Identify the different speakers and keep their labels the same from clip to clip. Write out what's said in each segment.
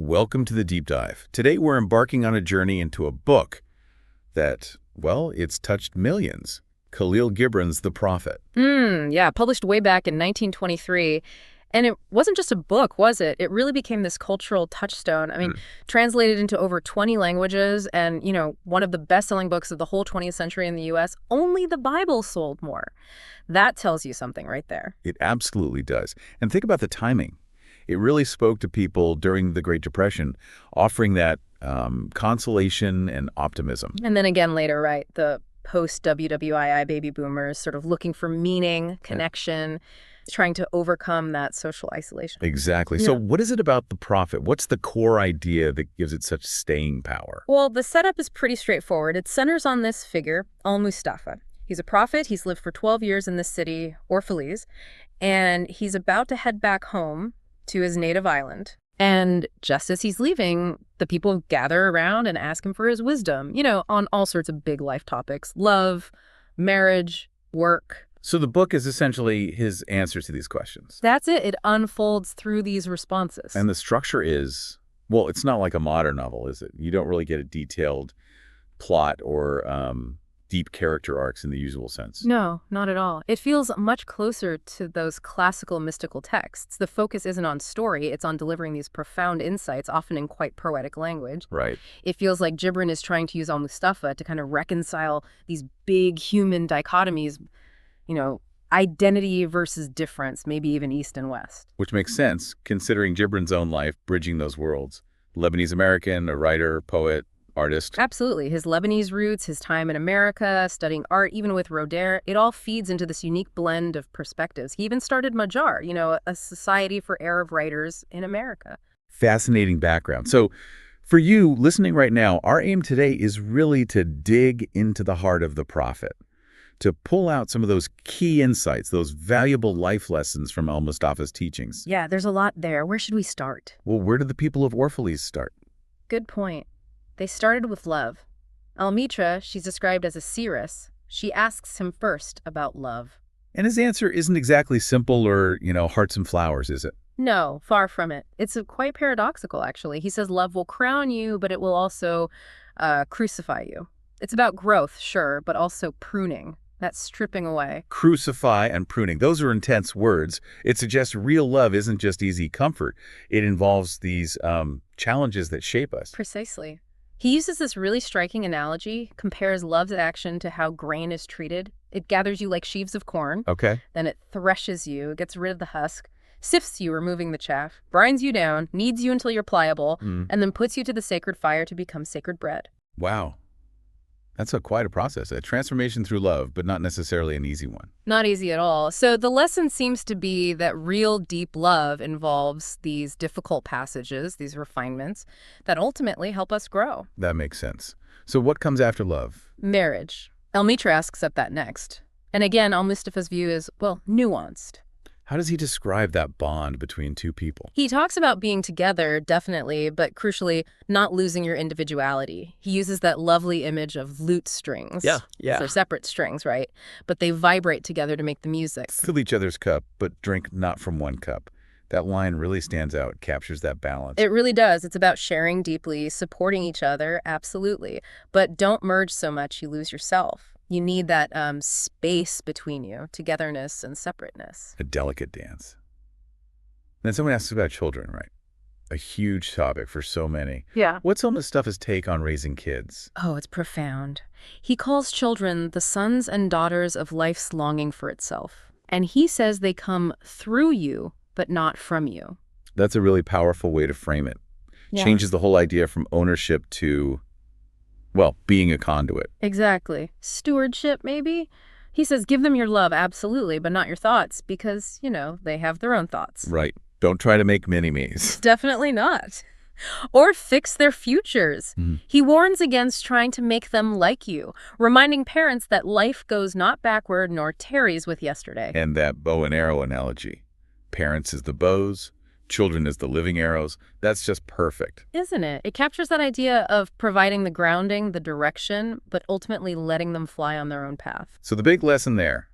Speaker 1: Welcome to the Deep Dive. Today we're embarking on a journey into a book that, well, it's touched millions. Khalil Gibran's The Prophet.
Speaker 2: Yeah, published way back in 1923. And it wasn't just a book, was it? It really became this cultural touchstone. Translated into over 20 languages and, one of the best-selling books of the whole 20th century in the U.S. Only the Bible sold more. That tells you something right there.
Speaker 1: It absolutely does. And think about the timing. It really spoke to people during the Great Depression, offering that consolation and optimism.
Speaker 2: And then again later, right, the post-WWII baby boomers sort of looking for meaning, connection, trying to overcome that social isolation.
Speaker 1: Exactly.
Speaker 2: Yeah.
Speaker 1: So what is it about The Prophet? What's the core idea that gives it such staying power?
Speaker 2: Well, the setup is pretty straightforward. It centers on this figure, Mustafa. He's a prophet. He's lived for 12 years in this city, Orphalese, and he's about to head back home to his native island. And just as he's leaving, the people gather around and ask him for his wisdom, on all sorts of big life topics: love, marriage, work.
Speaker 1: So the book is essentially his answers to these questions.
Speaker 2: That's it. It unfolds through these responses.
Speaker 1: And the structure is, well, it's not like a modern novel, is it? You don't really get a detailed plot or deep character arcs in the usual sense.
Speaker 2: No, not at all. It feels much closer to those classical mystical texts. The focus isn't on story, it's on delivering these profound insights, often in quite poetic language.
Speaker 1: Right.
Speaker 2: It feels like Gibran is trying to use Mustafa to kind of reconcile these big human dichotomies, identity versus difference, maybe even East and West.
Speaker 1: Which makes sense, considering Gibran's own life bridging those worlds. Lebanese-American, a writer, poet, artist.
Speaker 2: Absolutely. His Lebanese roots, his time in America, studying art, even with Roder, it all feeds into this unique blend of perspectives. He even started Majar, a society for Arab writers in America.
Speaker 1: Fascinating background. So for you listening right now, our aim today is really to dig into the heart of the prophet, to pull out some of those key insights, those valuable life lessons from Mustafa's teachings.
Speaker 2: Yeah, there's a lot there. Where should we start?
Speaker 1: Well, where did the people of Orphalese start?
Speaker 2: Good point. They started with love. Almitra, she's described as a seeress. She asks him first about love.
Speaker 1: And his answer isn't exactly simple or, hearts and flowers, is it?
Speaker 2: No, far from it. It's quite paradoxical, actually. He says love will crown you, but it will also crucify you. It's about growth, sure, but also pruning. That's stripping away.
Speaker 1: Crucify and pruning. Those are intense words. It suggests real love isn't just easy comfort. It involves these challenges that shape us.
Speaker 2: Precisely. He uses this really striking analogy, compares love's action to how grain is treated. It gathers you like sheaves of corn.
Speaker 1: Okay.
Speaker 2: Then it threshes you, it gets rid of the husk, sifts you, removing the chaff, grinds you down, kneads you until you're pliable, and then puts you to the sacred fire to become sacred bread.
Speaker 1: Wow. That's quite a process, a transformation through love, but not necessarily an easy one.
Speaker 2: Not easy at all. So the lesson seems to be that real deep love involves these difficult passages, these refinements, that ultimately help us grow.
Speaker 1: That makes sense. So what comes after love?
Speaker 2: Marriage. Almitra asks up that next. And again, Al-Mustafa's view is, nuanced.
Speaker 1: How does he describe that bond between two people?
Speaker 2: He talks about being together, definitely, but crucially, not losing your individuality. He uses that lovely image of lute strings.
Speaker 1: Yeah.
Speaker 2: They're separate strings, right? But they vibrate together to make the music.
Speaker 1: Fill each other's cup, but drink not from one cup. That line really stands out, captures that balance.
Speaker 2: It really does. It's about sharing deeply, supporting each other, absolutely. But don't merge so much you lose yourself. You need that space between you, togetherness and separateness.
Speaker 1: A delicate dance. Then someone asks about children, right? A huge topic for so many.
Speaker 2: Yeah.
Speaker 1: What's Mustafa's take on raising kids?
Speaker 2: Oh, it's profound. He calls children the sons and daughters of life's longing for itself. And he says they come through you, but not from you.
Speaker 1: That's a really powerful way to frame it.
Speaker 2: Yeah.
Speaker 1: Changes the whole idea from ownership to, being a conduit.
Speaker 2: Exactly. Stewardship, maybe? He says, give them your love, absolutely, but not your thoughts, because, they have their own thoughts.
Speaker 1: Right. Don't try to make mini-me's.
Speaker 2: Definitely not. Or fix their futures. He warns against trying to make them like you, reminding parents that life goes not backward nor tarries with yesterday.
Speaker 1: And that bow and arrow analogy. Parents as the bows, children as the living arrows. That's just perfect.
Speaker 2: Isn't it? It captures that idea of providing the grounding, the direction, but ultimately letting them fly on their own path.
Speaker 1: So the big lesson there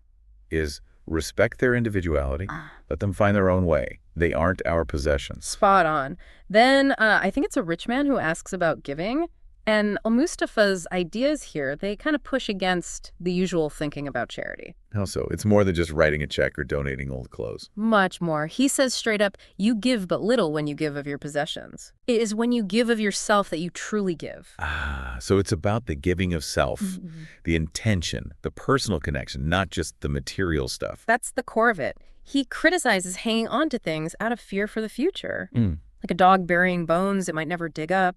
Speaker 1: is Respect their individuality. Let them find their own way. They aren't our possessions.
Speaker 2: Spot on. Then I think it's a rich man who asks about giving. And Mustafa's ideas here, they kind of push against the usual thinking about charity.
Speaker 1: How so? It's more than just writing a check or donating old clothes.
Speaker 2: Much more. He says straight up, you give but little when you give of your possessions. It is when you give of yourself that you truly give.
Speaker 1: So it's about the giving of self, the intention, the personal connection, not just the material stuff.
Speaker 2: That's the core of it. He criticizes hanging on to things out of fear for the future. Like a dog burying bones it might never dig up.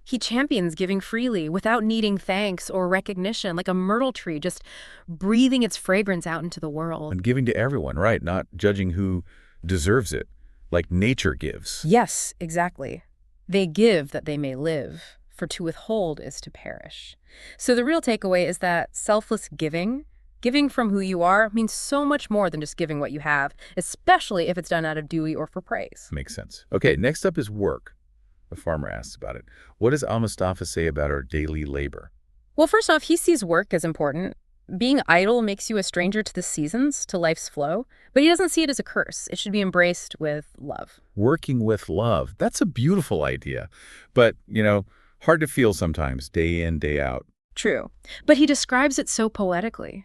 Speaker 2: He champions giving freely without needing thanks or recognition, like a myrtle tree just breathing its fragrance out into the world.
Speaker 1: And giving to everyone, right? Not judging who deserves it, like nature gives.
Speaker 2: Yes, exactly. They give that they may live, for to withhold is to perish. So the real takeaway is that selfless giving from who you are, means so much more than just giving what you have, especially if it's done out of duty or for praise.
Speaker 1: Makes sense. Okay, next up is work. The farmer asks about it. What does Mustafa say about our daily labor?
Speaker 2: Well, first off, he sees work as important. Being idle makes you a stranger to the seasons, to life's flow, but he doesn't see it as a curse. It should be embraced with love.
Speaker 1: Working with love. That's a beautiful idea. But, hard to feel sometimes, day in, day out.
Speaker 2: True. But he describes it so poetically.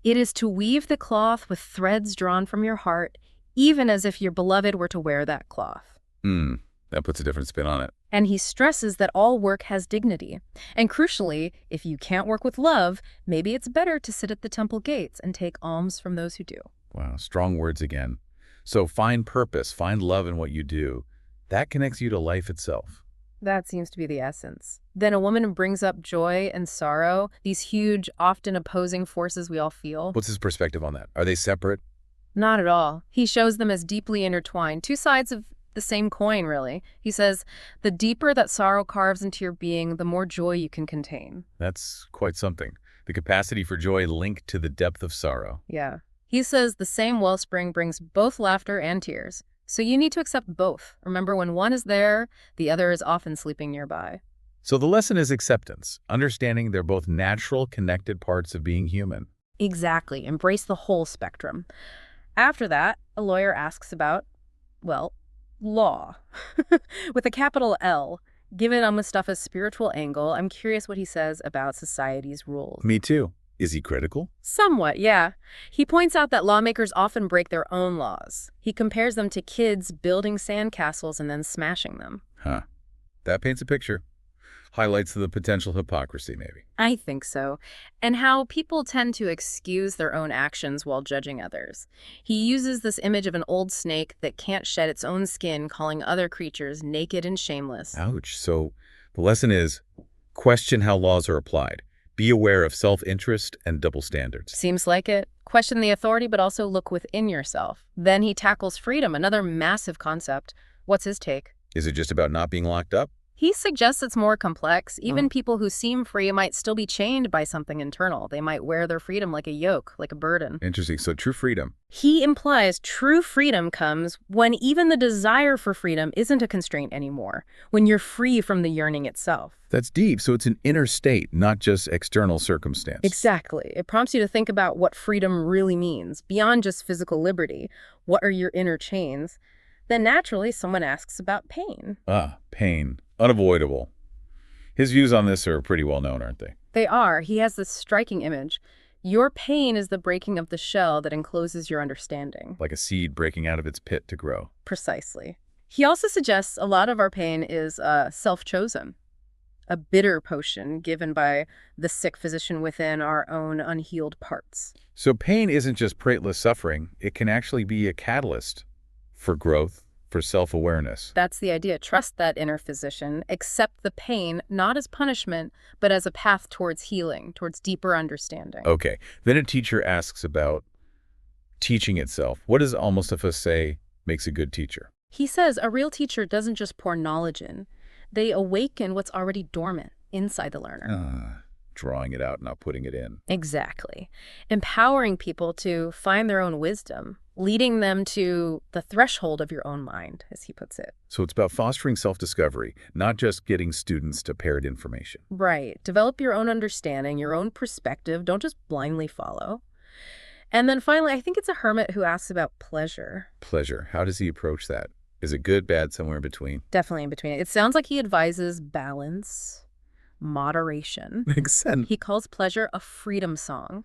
Speaker 2: It is to weave the cloth with threads drawn from your heart, even as if your beloved were to wear that cloth.
Speaker 1: That puts a different spin on it.
Speaker 2: And he stresses that all work has dignity. And crucially, if you can't work with love, maybe it's better to sit at the temple gates and take alms from those who do.
Speaker 1: Wow, strong words again. So find purpose, find love in what you do. That connects you to life itself.
Speaker 2: That seems to be the essence. Then a woman brings up joy and sorrow, these huge, often opposing forces we all feel.
Speaker 1: What's his perspective on that? Are they separate?
Speaker 2: Not at all. He shows them as deeply intertwined, two sides of the same coin, really. He says, the deeper that sorrow carves into your being, the more joy you can contain.
Speaker 1: That's quite something. The capacity for joy linked to the depth of sorrow.
Speaker 2: Yeah. He says the same wellspring brings both laughter and tears. So you need to accept both. Remember, when one is there, the other is often sleeping nearby.
Speaker 1: So the lesson is acceptance, understanding they're both natural, connected parts of being human.
Speaker 2: Exactly. Embrace the whole spectrum. After that, a lawyer asks about, well, law. With a capital L. Given Mustafa's spiritual angle, I'm curious what he says about society's rules.
Speaker 1: Me too. Is he critical?
Speaker 2: Somewhat, yeah. He points out that lawmakers often break their own laws. He compares them to kids building sandcastles and then smashing them.
Speaker 1: That paints a picture. Highlights the potential hypocrisy, maybe.
Speaker 2: I think so. And how people tend to excuse their own actions while judging others. He uses this image of an old snake that can't shed its own skin, calling other creatures naked and shameless.
Speaker 1: Ouch. So the lesson is, question how laws are applied. Be aware of self-interest and double standards.
Speaker 2: Seems like it. Question the authority, but also look within yourself. Then he tackles freedom, another massive concept. What's his take?
Speaker 1: Is it just about not being locked up?
Speaker 2: He suggests it's more complex. Even people who seem free might still be chained by something internal. They might wear their freedom like a yoke, like a burden.
Speaker 1: Interesting. So true freedom.
Speaker 2: He implies true freedom comes when even the desire for freedom isn't a constraint anymore, when you're free from the yearning itself.
Speaker 1: That's deep. So it's an inner state, not just external circumstance.
Speaker 2: Exactly. It prompts you to think about what freedom really means, beyond just physical liberty. What are your inner chains? Then naturally, someone asks about pain.
Speaker 1: Pain. Unavoidable. His views on this are pretty well known, aren't they?
Speaker 2: They are. He has this striking image. Your pain is the breaking of the shell that encloses your understanding.
Speaker 1: Like a seed breaking out of its pit to grow.
Speaker 2: Precisely. He also suggests a lot of our pain is self-chosen. A bitter potion given by the sick physician within our own unhealed parts.
Speaker 1: So pain isn't just prateless suffering. It can actually be a catalyst for growth, for self-awareness.
Speaker 2: That's the idea. Trust that inner physician. Accept the pain, not as punishment, but as a path towards healing, towards deeper understanding.
Speaker 1: Okay. Then a teacher asks about teaching itself. What does Mustafa say makes a good teacher?
Speaker 2: He says a real teacher doesn't just pour knowledge in. They awaken what's already dormant inside the learner.
Speaker 1: Drawing it out, not putting it in.
Speaker 2: Exactly. Empowering people to find their own wisdom, leading them to the threshold of your own mind, as he puts it.
Speaker 1: So it's about fostering self-discovery, not just getting students to parrot information.
Speaker 2: Right. Develop your own understanding, your own perspective. Don't just blindly follow. And then finally, I think it's a hermit who asks about pleasure.
Speaker 1: Pleasure. How does he approach that? Is it good, bad, somewhere in between?
Speaker 2: Definitely in between. It sounds like he advises balance, moderation.
Speaker 1: Makes sense.
Speaker 2: He calls pleasure a freedom song.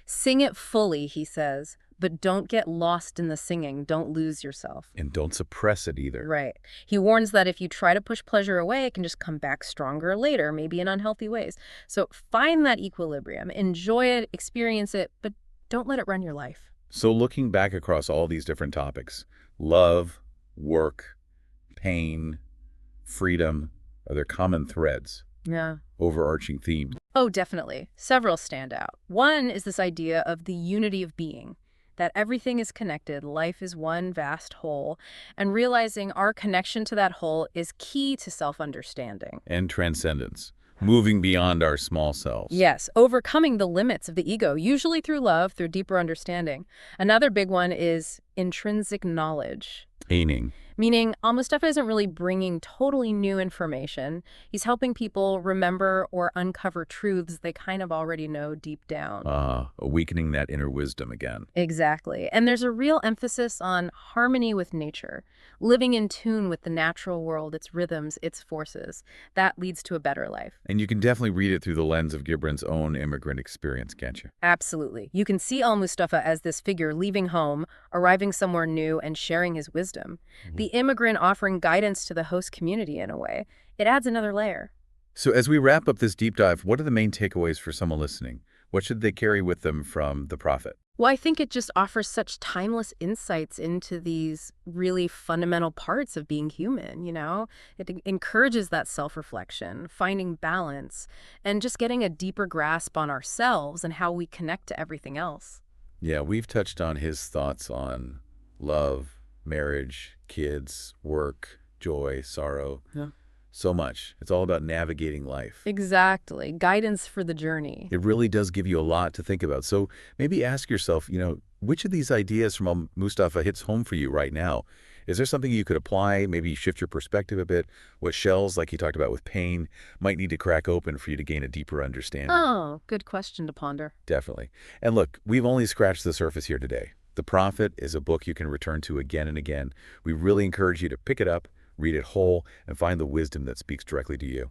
Speaker 2: Sing it fully, he says, but don't get lost in the singing. Don't lose yourself.
Speaker 1: And don't suppress it either.
Speaker 2: Right. He warns that if you try to push pleasure away, it can just come back stronger later, maybe in unhealthy ways. So find that equilibrium, enjoy it, experience it, but don't let it run your life.
Speaker 1: So looking back across all these different topics, love, work, pain, freedom, are there common threads?
Speaker 2: Yeah.
Speaker 1: Overarching themes?
Speaker 2: Oh, definitely. Several stand out. One is this idea of the unity of being, that everything is connected, life is one vast whole, and realizing our connection to that whole is key to self-understanding.
Speaker 1: And transcendence, moving beyond our small selves.
Speaker 2: Yes, overcoming the limits of the ego, usually through love, through deeper understanding. Another big one is intrinsic knowledge. Meaning, Mustafa isn't really bringing totally new information. He's helping people remember or uncover truths they kind of already know deep down.
Speaker 1: Awakening that inner wisdom again.
Speaker 2: Exactly. And there's a real emphasis on harmony with nature, living in tune with the natural world, its rhythms, its forces. That leads to a better life.
Speaker 1: And you can definitely read it through the lens of Gibran's own immigrant experience, can't you?
Speaker 2: Absolutely. You can see Mustafa as this figure leaving home, arriving somewhere new, and sharing his wisdom. The immigrant offering guidance to the host community in a way. It adds another layer.
Speaker 1: So as we wrap up this deep dive, what are the main takeaways for someone listening? What should they carry with them from the prophet?
Speaker 2: Well, I think it just offers such timeless insights into these really fundamental parts of being human, you know? It encourages that self-reflection, finding balance, and just getting a deeper grasp on ourselves and how we connect to everything else.
Speaker 1: Yeah, we've touched on his thoughts on love, marriage, kids, work, joy, sorrow.
Speaker 2: Yeah.
Speaker 1: So much. It's all about navigating life.
Speaker 2: Exactly. Guidance for the journey.
Speaker 1: It really does give you a lot to think about. So maybe ask yourself, which of these ideas from Mustafa hits home for you right now? Is there something you could apply, maybe shift your perspective a bit? What shells, like you talked about with pain, might need to crack open for you to gain a deeper understanding?
Speaker 2: Oh, good question to ponder.
Speaker 1: Definitely. And look, we've only scratched the surface here today. The Prophet is a book you can return to again and again. We really encourage you to pick it up, read it whole, and find the wisdom that speaks directly to you.